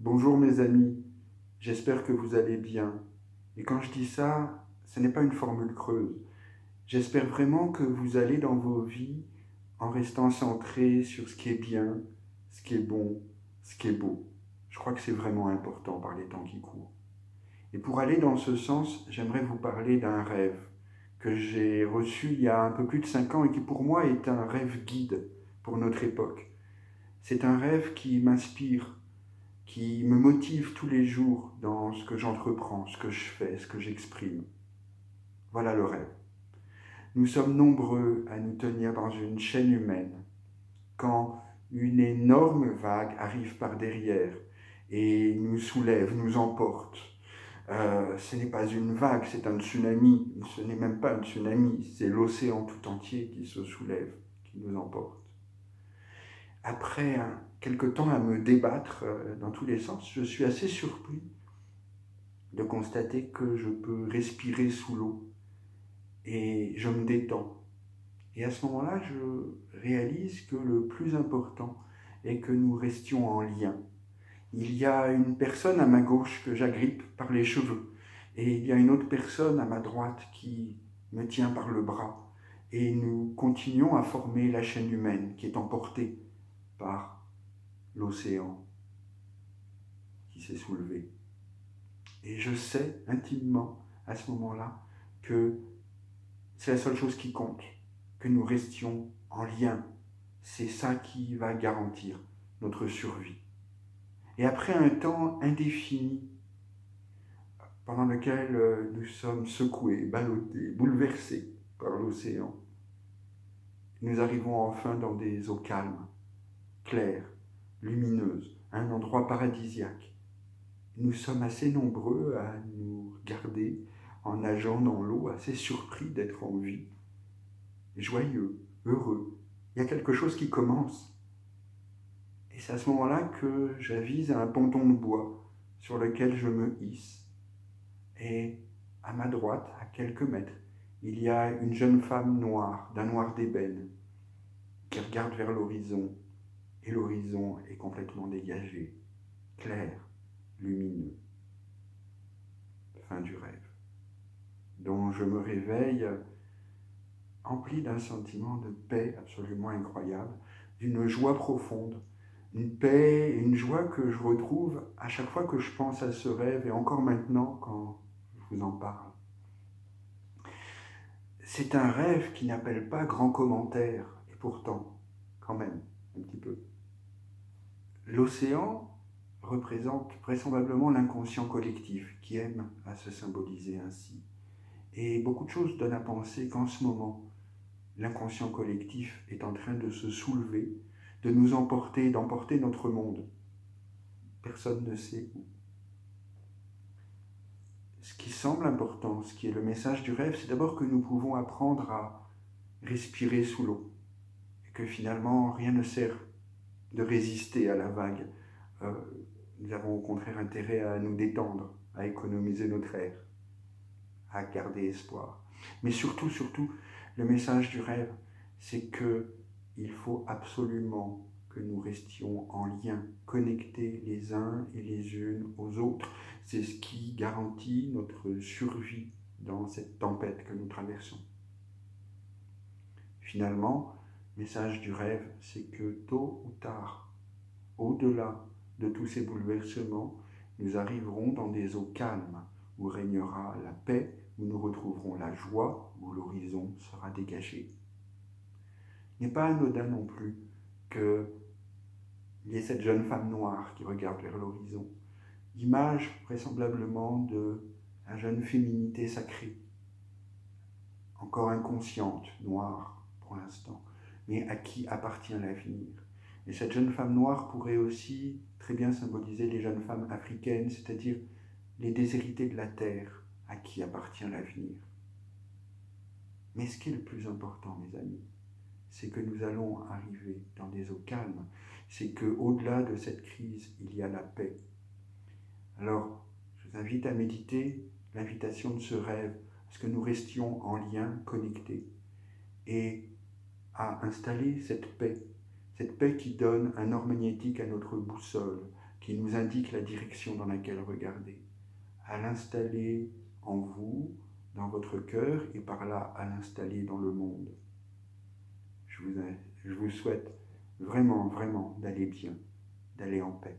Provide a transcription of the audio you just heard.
Bonjour mes amis, j'espère que vous allez bien. Et quand je dis ça, ce n'est pas une formule creuse. J'espère vraiment que vous allez dans vos vies en restant centré sur ce qui est bien, ce qui est bon, ce qui est beau. Je crois que c'est vraiment important par les temps qui courent. Et pour aller dans ce sens, j'aimerais vous parler d'un rêve que j'ai reçu il y a un peu plus de 5 ans et qui pour moi est un rêve guide pour notre époque. C'est un rêve qui m'inspire, qui me motive tous les jours dans ce que j'entreprends, ce que je fais, ce que j'exprime. Voilà le rêve. Nous sommes nombreux à nous tenir dans une chaîne humaine quand une énorme vague arrive par derrière et nous soulève, nous emporte. Ce n'est pas une vague, c'est un tsunami. Ce n'est même pas un tsunami, c'est l'océan tout entier qui se soulève, qui nous emporte. Après quelque temps à me débattre dans tous les sens, je suis assez surpris de constater que je peux respirer sous l'eau et je me détends. Et à ce moment-là, je réalise que le plus important est que nous restions en lien. Il y a une personne à ma gauche que j'agrippe par les cheveux et il y a une autre personne à ma droite qui me tient par le bras et nous continuons à former la chaîne humaine qui est emportée par l'océan qui s'est soulevé. Et je sais intimement à ce moment-là que c'est la seule chose qui compte, que nous restions en lien. C'est ça qui va garantir notre survie. Et après un temps indéfini, pendant lequel nous sommes secoués, ballottés, bouleversés par l'océan, nous arrivons enfin dans des eaux calmes, claires, lumineuses, un endroit paradisiaque. Nous sommes assez nombreux à nous regarder en nageant dans l'eau, assez surpris d'être en vie, joyeux, heureux. Il y a quelque chose qui commence. Et c'est à ce moment-là que j'avise à un ponton de bois sur lequel je me hisse. Et à ma droite, à quelques mètres, il y a une jeune femme noire, d'un noir d'ébène, qui regarde vers l'horizon. Et l'horizon est complètement dégagé, clair, lumineux. Fin du rêve, dont je me réveille empli d'un sentiment de paix absolument incroyable, d'une joie profonde, une paix et une joie que je retrouve à chaque fois que je pense à ce rêve et encore maintenant quand je vous en parle. C'est un rêve qui n'appelle pas grand commentaire, et pourtant, quand même, un petit peu. L'océan représente vraisemblablement l'inconscient collectif qui aime à se symboliser ainsi. Et beaucoup de choses donnent à penser qu'en ce moment, l'inconscient collectif est en train de se soulever, de nous emporter, d'emporter notre monde. Personne ne sait où. Ce qui semble important, ce qui est le message du rêve, c'est d'abord que nous pouvons apprendre à respirer sous l'eau. Et que finalement, rien ne sert de résister à la vague. Nous avons au contraire intérêt à nous détendre, à économiser notre air, à garder espoir. Mais surtout, le message du rêve, c'est qu'il faut absolument que nous restions en lien, connectés les uns et les unes aux autres. C'est ce qui garantit notre survie dans cette tempête que nous traversons. Finalement, le message du rêve, c'est que tôt ou tard, au-delà de tous ces bouleversements, nous arriverons dans des eaux calmes où régnera la paix, où nous retrouverons la joie, où l'horizon sera dégagé. Il n'est pas anodin non plus qu'il y ait cette jeune femme noire qui regarde vers l'horizon, image vraisemblablement de la jeune féminité sacrée, encore inconsciente, noire pour l'instant, mais à qui appartient l'avenir. Et cette jeune femme noire pourrait aussi très bien symboliser les jeunes femmes africaines, c'est-à-dire les déshérités de la terre, à qui appartient l'avenir. Mais ce qui est le plus important, mes amis, c'est que nous allons arriver dans des eaux calmes, c'est qu'au-delà de cette crise, il y a la paix. Alors, je vous invite à méditer l'invitation de ce rêve, à ce que nous restions en lien, connectés, et à installer cette paix qui donne un ordre magnétique à notre boussole, qui nous indique la direction dans laquelle regarder, à l'installer en vous, dans votre cœur, et par là à l'installer dans le monde. Je vous souhaite vraiment, vraiment d'aller bien, d'aller en paix.